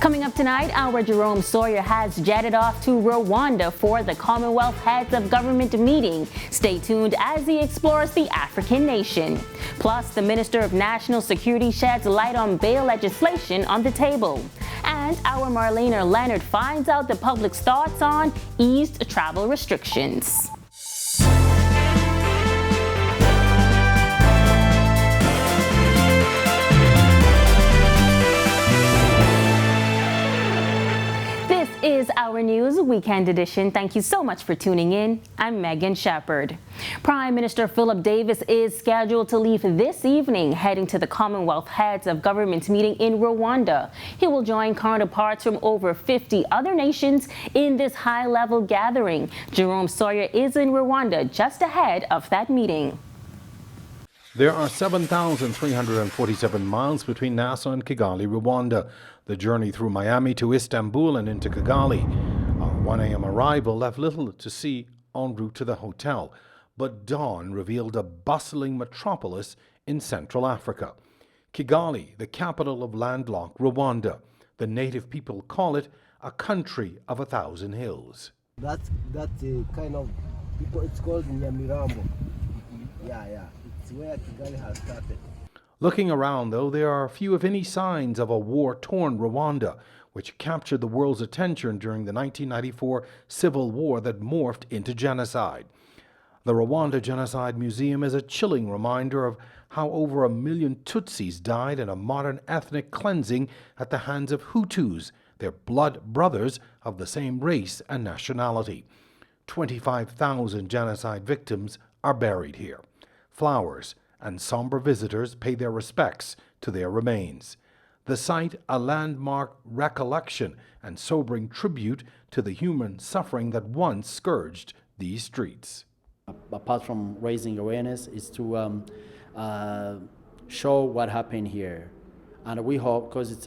Coming up tonight, our Jerome Sawyer has jetted off to Rwanda for the Commonwealth Heads of Government meeting. Stay tuned as he explores the African nation. Plus, the Minister of National Security sheds light on bail legislation on the table. And our Marlena Leonard finds out the public's thoughts on eased travel restrictions. Is our news weekend edition. Thank you so much for tuning in. I'm Megan Shepard. Prime Minister Philip Davis is scheduled to leave this evening, heading to the Commonwealth Heads of Government meeting in Rwanda. He will join counterparts from over 50 other nations in this high-level gathering. Jerome Sawyer is in Rwanda just ahead of that meeting. There are 7,347 miles between Nassau and Kigali, Rwanda. The journey through Miami to Istanbul and into Kigali. Our 1 a.m. arrival left little to see en route to the hotel, but dawn revealed a bustling metropolis in Central Africa. Kigali, the capital of landlocked Rwanda. The native people call it a country of 1,000 hills. That's kind of people, it's called Nyamirambo. Yeah. It's where Kigali has started. Looking around, though, there are few if any signs of a war-torn Rwanda, which captured the world's attention during the 1994 civil war that morphed into genocide. The Rwanda Genocide Museum is a chilling reminder of how over 1 million Tutsis died in a modern ethnic cleansing at the hands of Hutus, their blood brothers of the same race and nationality. 25,000 genocide victims are buried here. Flowers and somber visitors pay their respects to their remains. The site a landmark recollection and sobering tribute to the human suffering that once scourged these streets. Apart from raising awareness, is to show what happened here, and we hope, because it's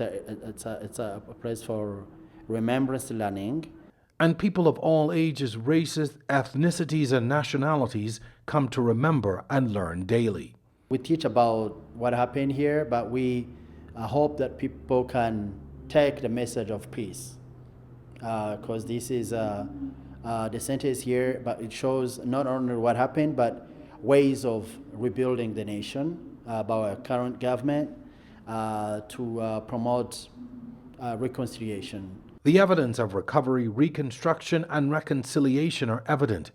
a place for remembrance learning. And people of all ages, races, ethnicities, and nationalities come to remember and learn daily. We teach about what happened here, but we hope that people can take the message of peace, because this is the center is here, but it shows not only what happened, but ways of rebuilding the nation by our current government to promote reconciliation. The evidence of recovery, reconstruction, and reconciliation are evident.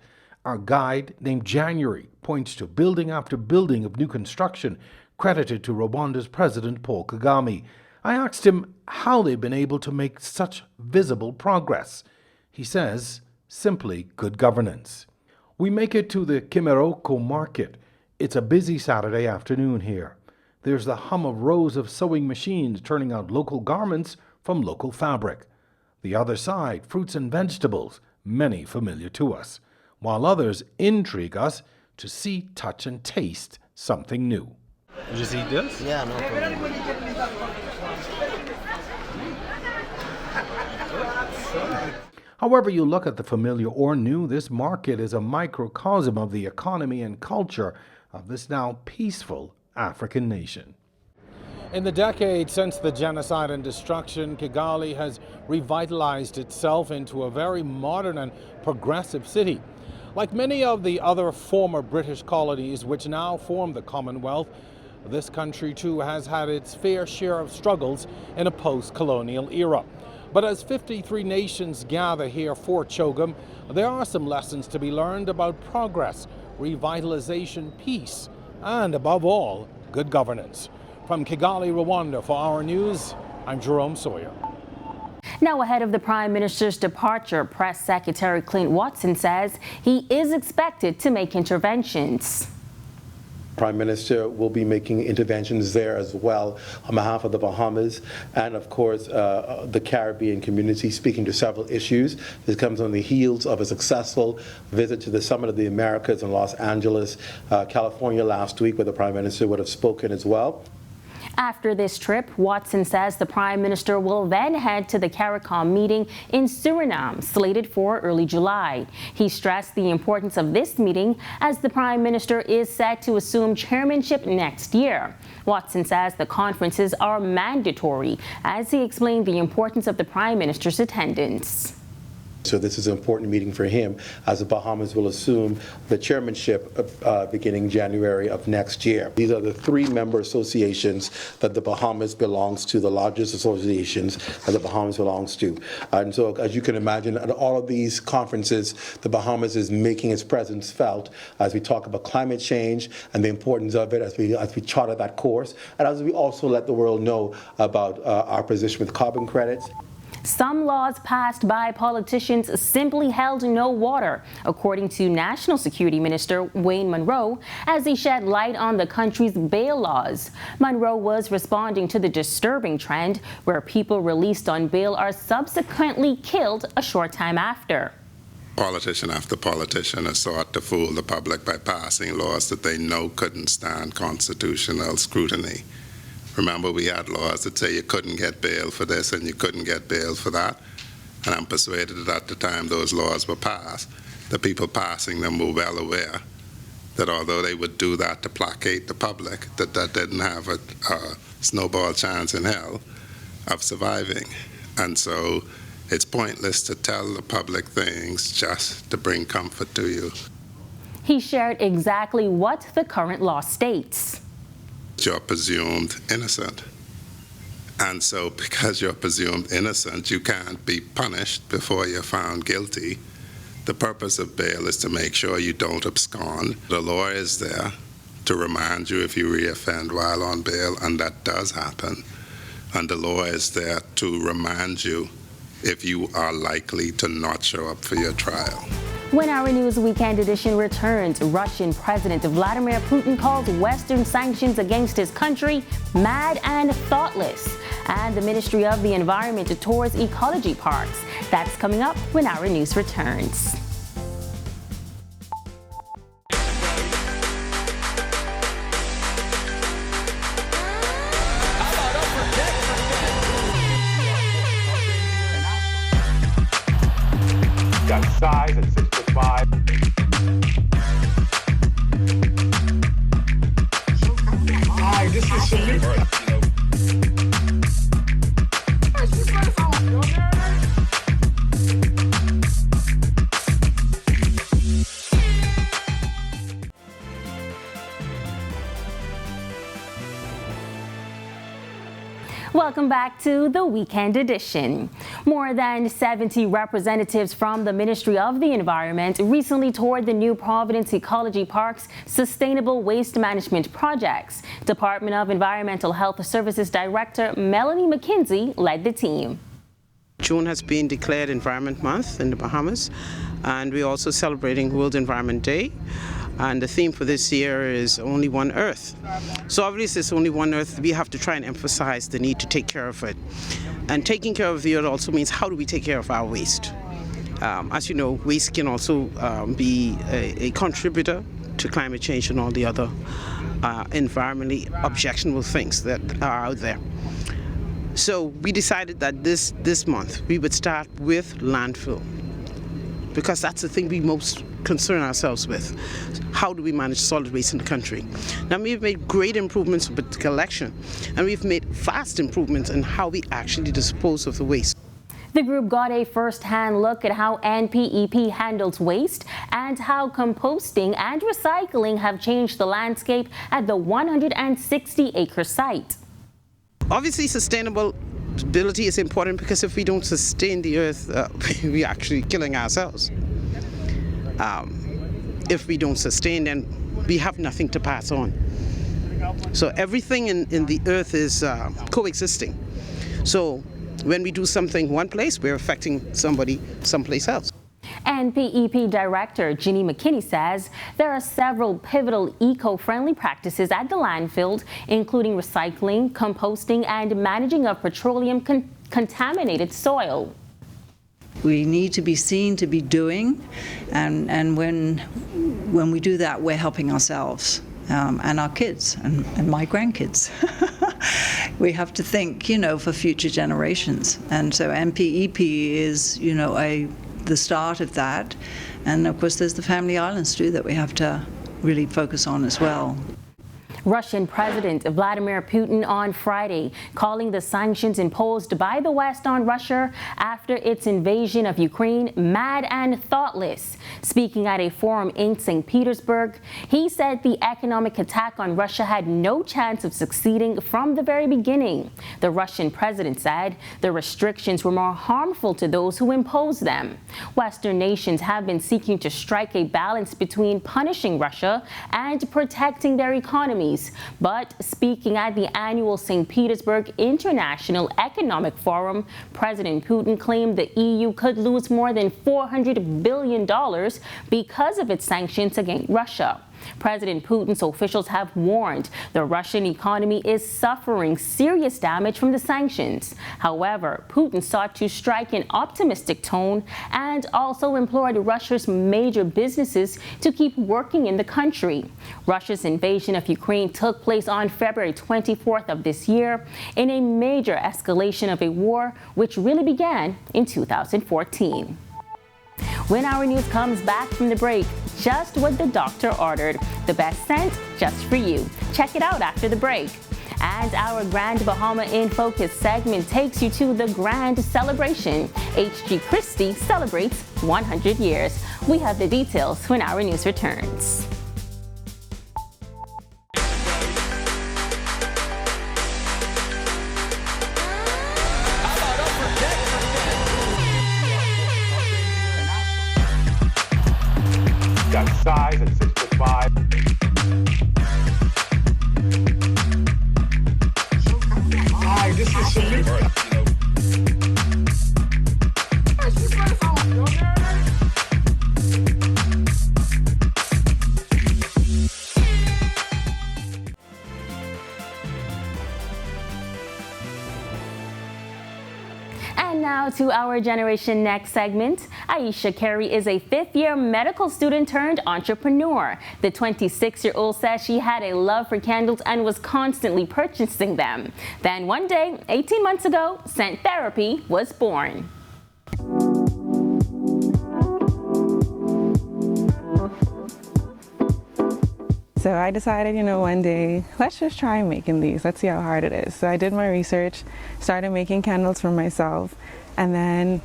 Our guide, named January, points to building after building of new construction, credited to Rwanda's President Paul Kagame. I asked him how they've been able to make such visible progress. He says, simply good governance. We make it to the Kimeroko market. It's a busy Saturday afternoon here. There's the hum of rows of sewing machines turning out local garments from local fabric. The other side, fruits and vegetables, many familiar to us, while others intrigue us to see, touch, and taste something new. You just eat this? Yeah, no problem. However you look at the familiar or new, this market is a microcosm of the economy and culture of this now peaceful African nation. In the decades since the genocide and destruction, Kigali has revitalized itself into a very modern and progressive city. Like many of the other former British colonies which now form the Commonwealth, this country too has had its fair share of struggles in a post-colonial era. But as 53 nations gather here for CHOGM, there are some lessons to be learned about progress, revitalization, peace, and above all, good governance. From Kigali, Rwanda, for Our News, I'm Jerome Sawyer. Now, ahead of the Prime Minister's departure, Press Secretary Clint Watson says he is expected to make interventions. Prime Minister will be making interventions there as well on behalf of the Bahamas and, of course, the Caribbean community, speaking to several issues. This comes on the heels of a successful visit to the Summit of the Americas in Los Angeles, California last week, where the Prime Minister would have spoken as well. After this trip, Watson says the Prime Minister will then head to the CARICOM meeting in Suriname, slated for early July. He stressed the importance of this meeting as the Prime Minister is set to assume chairmanship next year. Watson says the conferences are mandatory, as he explained the importance of the Prime Minister's attendance. So this is an important meeting for him, as the Bahamas will assume the chairmanship beginning January of next year. These are the 3 member associations that the Bahamas belongs to, the largest associations that the Bahamas belongs to. And so, as you can imagine, at all of these conferences, the Bahamas is making its presence felt as we talk about climate change and the importance of it, as we charter that course, and as we also let the world know about our position with carbon credits. Some laws passed by politicians simply held no water, according to National Security Minister Wayne Monroe, as he shed light on the country's bail laws. Monroe was responding to the disturbing trend where people released on bail are subsequently killed a short time after. Politician after politician has sought to fool the public by passing laws that they know couldn't stand constitutional scrutiny. Remember, we had laws that say you couldn't get bail for this and you couldn't get bail for that. And I'm persuaded that at the time those laws were passed, the people passing them were well aware that although they would do that to placate the public, that didn't have a snowball chance in hell of surviving. And so it's pointless to tell the public things just to bring comfort to you. He shared exactly what the current law states. You're presumed innocent. And so because you're presumed innocent, you can't be punished before you're found guilty. The purpose of bail is to make sure you don't abscond. The law is there to remind you if you reoffend while on bail, and that does happen. And the law is there to remind you if you are likely to not show up for your trial. When our News Weekend edition returns, Russian President Vladimir Putin calls Western sanctions against his country mad and thoughtless. And the Ministry of the Environment tours ecology parks. That's coming up when our news returns. Got size at 6'5". Hi, this is Shamik. Welcome back to the Weekend Edition. More than 70 representatives from the Ministry of the Environment recently toured the New Providence Ecology Park's Sustainable Waste Management Projects. Department of Environmental Health Services Director Melanie McKinsey led the team. June has been declared Environment Month in the Bahamas, and we're also celebrating World Environment Day. And the theme for this year is Only One Earth. So obviously it's only one Earth. We have to try and emphasize the need to take care of it. And taking care of the Earth also means how do we take care of our waste? As you know, waste can also be a contributor to climate change and all the other environmentally objectionable things that are out there. So we decided that this month we would start with landfill, because that's the thing we most concern ourselves with. How do we manage solid waste in the country? Now, we've made great improvements with collection, and we've made vast improvements in how we actually dispose of the waste. The group got a first-hand look at how NPEP handles waste and how composting and recycling have changed the landscape at the 160-acre site. Obviously, sustainability is important, because if we don't sustain the earth, we're actually killing ourselves. If we don't sustain, then we have nothing to pass on. So everything in the earth is coexisting. So when we do something one place, we're affecting somebody someplace else. NPEP Director Ginny McKinney says there are several pivotal eco-friendly practices at the landfill, including recycling, composting, and managing of petroleum contaminated soil. We need to be seen to be doing, and when we do that, we're helping ourselves. and our kids and my grandkids. We have to think, for future generations. And so MPEP is, the start of that. And of course, there's the family islands too that we have to really focus on as well. Russian President Vladimir Putin on Friday calling the sanctions imposed by the West on Russia after its invasion of Ukraine mad and thoughtless. Speaking at a forum in St. Petersburg, he said the economic attack on Russia had no chance of succeeding from the very beginning. The Russian president said the restrictions were more harmful to those who imposed them. Western nations have been seeking to strike a balance between punishing Russia and protecting their economies. But speaking at the annual St. Petersburg International Economic Forum, President Putin claimed the EU could lose more than $400 billion because of its sanctions against Russia. President Putin's officials have warned the Russian economy is suffering serious damage from the sanctions. However, Putin sought to strike an optimistic tone and also implored Russia's major businesses to keep working in the country. Russia's invasion of Ukraine took place on February 24th of this year in a major escalation of a war which really began in 2014. When our news comes back from the break, just what the doctor ordered. The best scent just for you. Check it out after the break. And our Grand Bahama in Focus segment takes you to the grand celebration. HG Christie celebrates 100 years. We have the details when our news returns. Got size at 6'5". Hi, this is Salute. And now to our Generation Next segment. Aisha Carey is a fifth-year medical student turned entrepreneur. The 26-year-old says she had a love for candles and was constantly purchasing them. Then one day, 18 months ago, scent therapy was born. So I decided, one day, let's just try making these. Let's see how hard it is. So I did my research, started making candles for myself, and then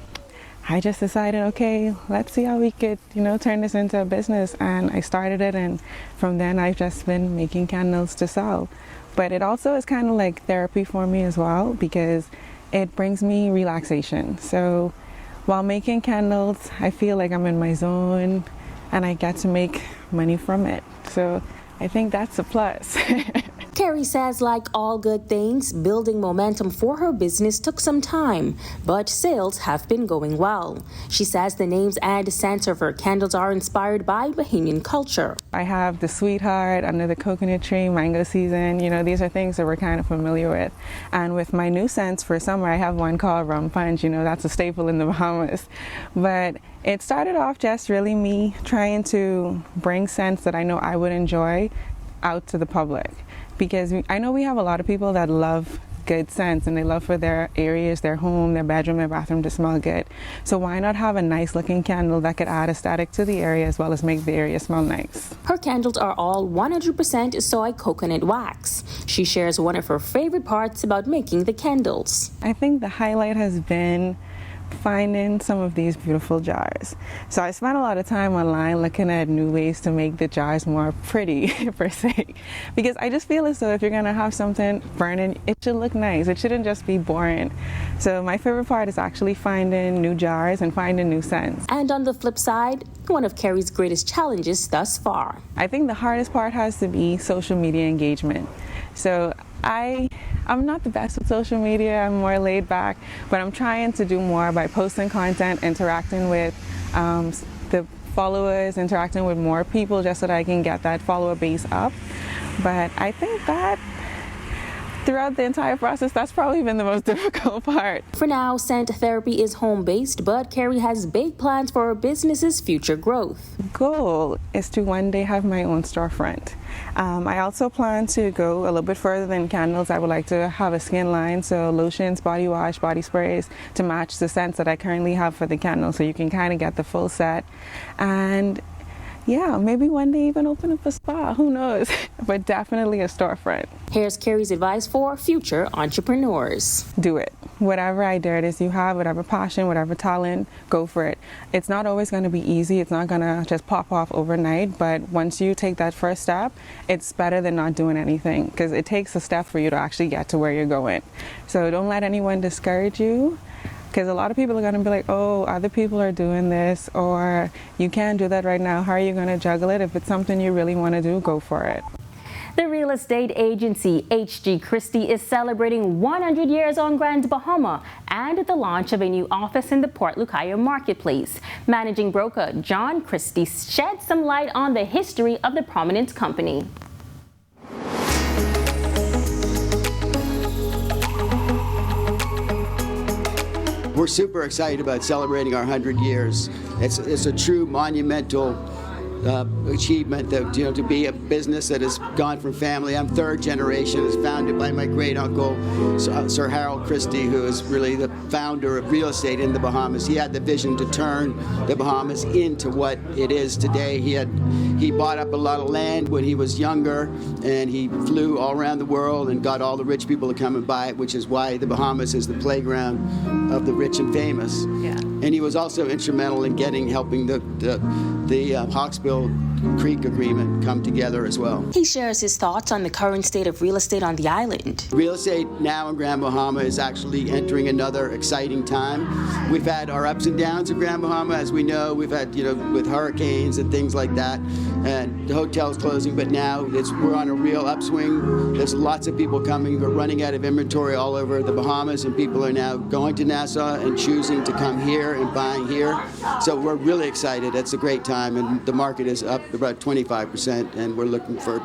I just decided, okay, let's see how we could, turn this into a business. And I started it, and from then I've just been making candles to sell. But it also is kind of like therapy for me as well, because it brings me relaxation. So while making candles, I feel like I'm in my zone, and I get to make money from it. So I think that's a plus. Carey says, like all good things, building momentum for her business took some time, but sales have been going well. She says the names and scents of her candles are inspired by Bahamian culture. I have the Sweetheart, Under the Coconut Tree, Mango Season. These are things that we're kind of familiar with. And with my new scents for summer, I have one called Rum Punch. That's a staple in the Bahamas. But it started off just really me trying to bring scents that I know I would enjoy out to the public. Because I know we have a lot of people that love good scents and they love for their areas, their home, their bedroom, their bathroom to smell good. So why not have a nice looking candle that could add aesthetic to the area as well as make the area smell nice? Her candles are all 100% soy coconut wax. She shares one of her favorite parts about making the candles. I think the highlight has been finding some of these beautiful jars. So I spent a lot of time online looking at new ways to make the jars more pretty per se, because I just feel as though if you're gonna have something burning, it should look nice. It shouldn't just be boring. So my favorite part is actually finding new jars and finding new scents. And on the flip side, one of Carey's greatest challenges thus far. I think the hardest part has to be social media engagement. So I'm not the best with social media. I'm more laid back, but I'm trying to do more by posting content, interacting with the followers, interacting with more people just so that I can get that follower base up. But I think that throughout the entire process, that's probably been the most difficult part. For now, scent therapy is home-based, but Carey has big plans for her business's future growth. Goal is to one day have my own storefront. I also plan to go a little bit further than candles. I would like to have a skin line, so lotions, body wash, body sprays to match the scents that I currently have for the candles, so you can kind of get the full set. And yeah, maybe one day even open up a spa, who knows, but definitely a storefront. Here's Carrie's advice for future entrepreneurs. Do it. Whatever ideas you have, whatever passion, whatever talent, go for it. It's not always going to be easy. It's not going to just pop off overnight, but once you take that first step, it's better than not doing anything, because it takes a step for you to actually get to where you're going. So don't let anyone discourage you, because a lot of people are going to be like, oh, other people are doing this, or you can't do that right now. How are you going to juggle it? If it's something you really want to do, go for it. The real estate agency H.G. Christie is celebrating 100 years on Grand Bahama and the launch of a new office in the Port Lucayo marketplace. Managing broker John Christie shed some light on the history of the prominent company. We're super excited about celebrating our 100 years. It's a true monumental achievement that, to be a business that has gone from family. I'm third generation. It's founded by my great uncle, Sir Harold Christie, who is really the founder of real estate in the Bahamas. He had the vision to turn the Bahamas into what it is today. He bought up a lot of land when he was younger, and he flew all around the world and got all the rich people to come and buy it, which is why the Bahamas is the playground of the rich and famous. Yeah. And he was also instrumental in helping the Hawksbill Creek Agreement come together as well. He shares his thoughts on the current state of real estate on the island. Real estate now in Grand Bahama is actually entering another exciting time. We've had our ups and downs in Grand Bahama, as we know. We've had, with hurricanes and things like that, and the hotels closing, but now we're on a real upswing. There's lots of people coming. We're running out of inventory all over the Bahamas, and people are now going to Nassau and choosing to come here and buying here. So we're really excited. It's a great time, and the market is up about 25%, and we're looking for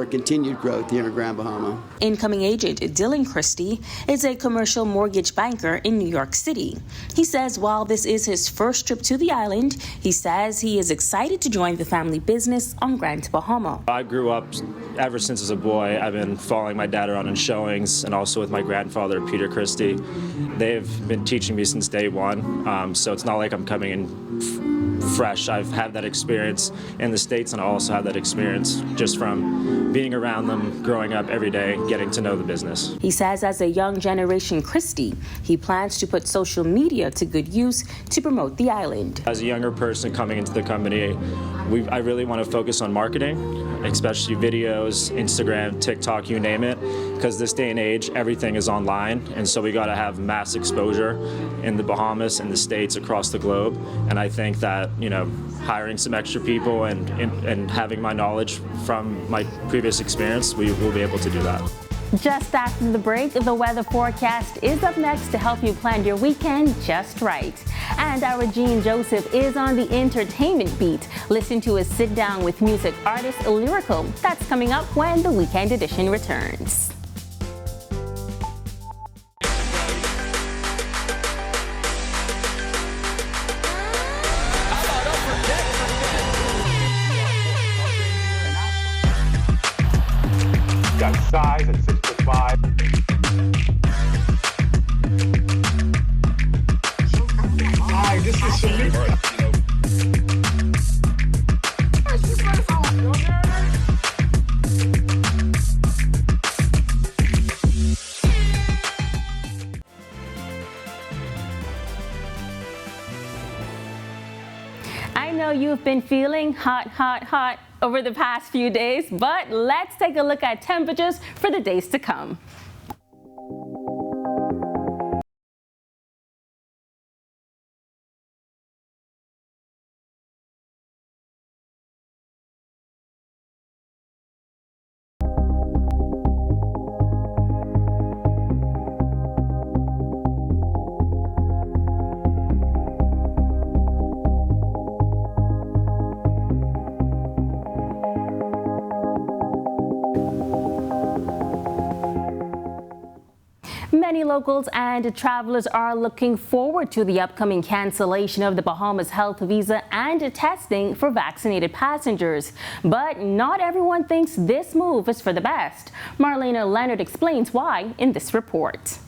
a continued growth here in Grand Bahama. Incoming agent Dylan Christie is a commercial mortgage banker in New York City. He says while this is his first trip to the island, he says he is excited to join the family business on Grand Bahama. I grew up, ever since as a boy, I've been following my dad around in showings, and also with my grandfather, Peter Christie. They've been teaching me since day one, so it's not like I'm coming in fresh. I've had that experience in the States, and I also had that experience just from being around them, growing up every day, getting to know the business. He says as a young generation Christie, he plans to put social media to good use to promote the island. As a younger person coming into the company, I really want to focus on marketing, especially videos, Instagram, TikTok, you name it, because this day and age, everything is online, and so we got to have mass exposure in the Bahamas and the States, across the globe. And I think that, hiring some extra people and having my knowledge from my previous experience, we will be able to do that. Just after the break, the weather forecast is up next to help you plan your weekend just right. And our Gene Joseph is on the entertainment beat. Listen to his sit down with music artist Lyrical. That's coming up when the Weekend Edition returns. Got size at 6'5". Hi, this is Samir. I know you've been feeling hot over the past few days, but let's take a look at temperatures for the days to come. locals and travelers are looking forward to the upcoming cancellation of the Bahamas health visa and testing for vaccinated passengers. But not everyone thinks this move is for the best. Marlena Leonard explains why in this report.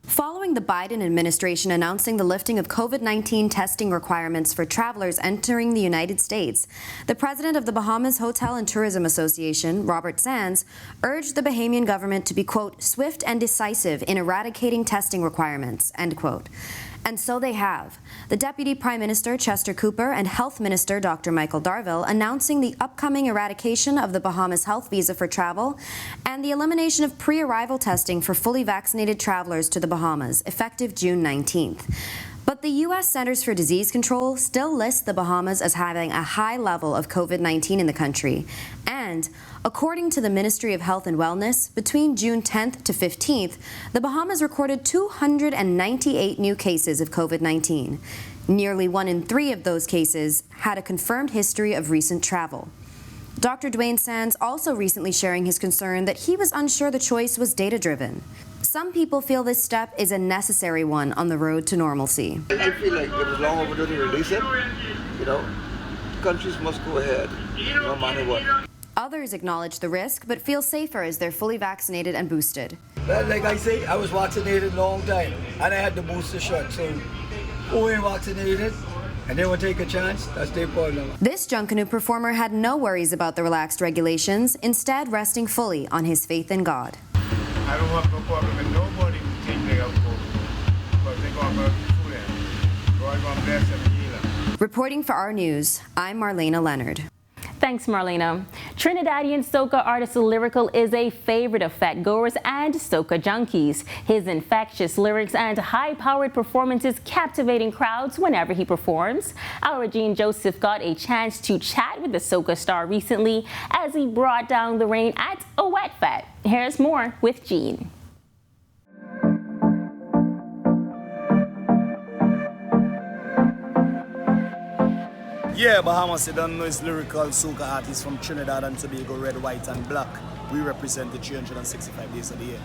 Following the Biden administration announcing the lifting of COVID-19 testing requirements for travelers entering the United States, the president of the Bahamas Hotel and Tourism Association, Robert Sands, urged the Bahamian government to be, quote, swift and decisive in eradicating testing requirements, end quote. And so they have. The Deputy Prime Minister, Chester Cooper, and Health Minister, Dr. Michael Darville, announcing the upcoming eradication of the Bahamas health visa for travel and the elimination of pre-arrival testing for fully vaccinated travelers to the Bahamas, effective June 19th. But the U.S. Centers for Disease Control still lists the Bahamas as having a high level of COVID-19 in the country. And, according to the Ministry of Health and Wellness, between June 10th to 15th, the Bahamas recorded 298 new cases of COVID-19. Nearly 1 in 3 of those cases had a confirmed history of recent travel. Dr. Dwayne Sands also recently sharing his concern that he was unsure the choice was data-driven. Some people feel this step is a necessary one on the road to normalcy. I feel like it was long overdue to release it. You know, countries must go ahead, no matter what. Others acknowledge the risk, but feel safer as they're fully vaccinated and boosted. Well, like I say, I was vaccinated a long time, and I had the booster shot, so who ain't vaccinated and they will take a chance, that's their problem. This Junkanoo performer had no worries about the relaxed regulations, instead resting fully on his faith in God. I don't have no problem with nobody who think they have COVID, because they're going to go through them. God going to bless them and heal them. Reporting for our news, I'm Marlena Leonard. Thanks, Marlena. Trinidadian soca artist Lyrical is a favorite of fat goers and soca junkies. His infectious lyrics and high-powered performances captivating crowds whenever he performs. Our Jean Joseph got a chance to chat with the soca star recently as he brought down the rain at a wet fete. Here's more with Jean. Yeah, Bahamas, you don't know, it's Lyrical soca artist from Trinidad and Tobago, red, white and black. We represent the 365 days of the year.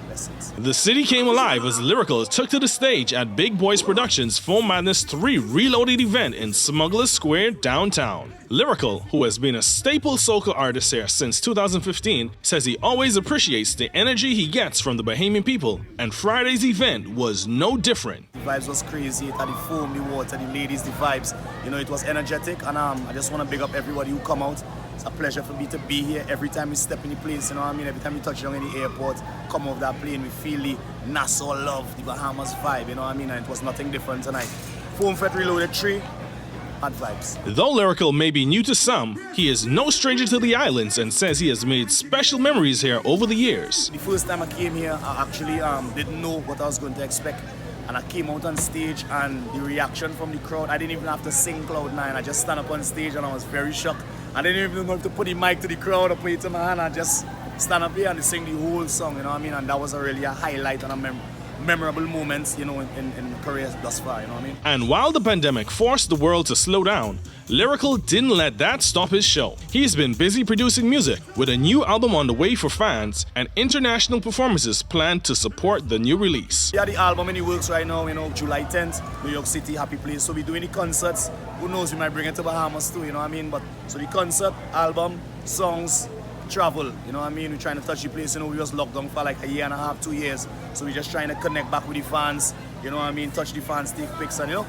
Blessings. The city came alive as Lyrical took to the stage at Big Boys Productions' Foam Madness 3 Reloaded event in Smugglers Square, downtown. Lyrical, who has been a staple soca artist here since 2015, says he always appreciates the energy he gets from the Bahamian people, and Friday's event was no different. The vibes was crazy, it had the foam, the water, the ladies, the vibes. You know, it was energetic, and I just want to big up everybody who come out. It's a pleasure for me to be here every time we step in the place, you know what I mean? Every time we touch down in the airport, come off that plane, we feel the Nassau love, the Bahamas vibe, you know what I mean? And it was nothing different tonight. Foam Fete Reloaded 3, hot vibes. Though Lyrical may be new to some, he is no stranger to the islands and says he has made special memories here over the years. The first time I came here, I actually didn't know what I was going to expect. And I came out on stage and the reaction from the crowd, I didn't even have to sing Cloud 9. I just stand up on stage and I was very shocked. I didn't even know if to put the mic to the crowd or put it to my hand. I just stand up here and sing the whole song, you know what I mean? And that was really a highlight and a memorable moment, you know, in career thus far, you know what I mean? And while the pandemic forced the world to slow down, Lyrical didn't let that stop his show. He's been busy producing music, with a new album on the way for fans and international performances planned to support the new release. Yeah, the album in the works right now, you know, July 10th, New York City, happy place. So we're doing the concerts. Who knows, we might bring it to Bahamas too, you know what I mean? But so the concert, album, songs, travel, you know what I mean? We're trying to touch the place, you know, we was locked down for like a year and a half, 2 years. So we're just trying to connect back with the fans, you know what I mean? Touch the fans, take pics and, you know,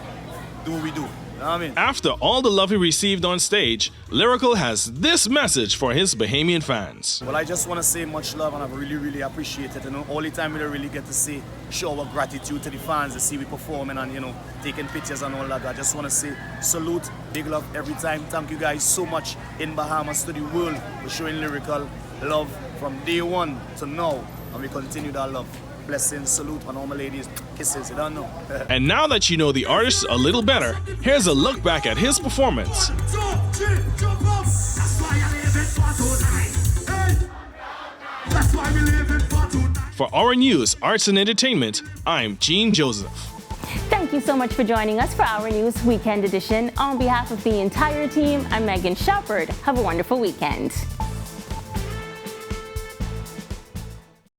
do what we do. You know what I mean? After all the love he received on stage, Lyrical has this message for his Bahamian fans. Well, I just want to say much love and I really, really appreciate it. You know, all the time we don't really get to say, show our gratitude to the fans to see we performing and, you know, taking pictures and all that. I just want to say salute, big love every time. Thank you guys so much in Bahamas to the world for showing Lyrical love from day one to now. And we continue that love. Blessings, salute on all my ladies, kisses, you don't know. And now that you know the artist a little better, here's a look back at his performance. For our news, arts and entertainment, I'm Jean Joseph. Thank you so much for joining us for our News Weekend Edition. On behalf of the entire team, I'm Megan Shepard. Have a wonderful weekend.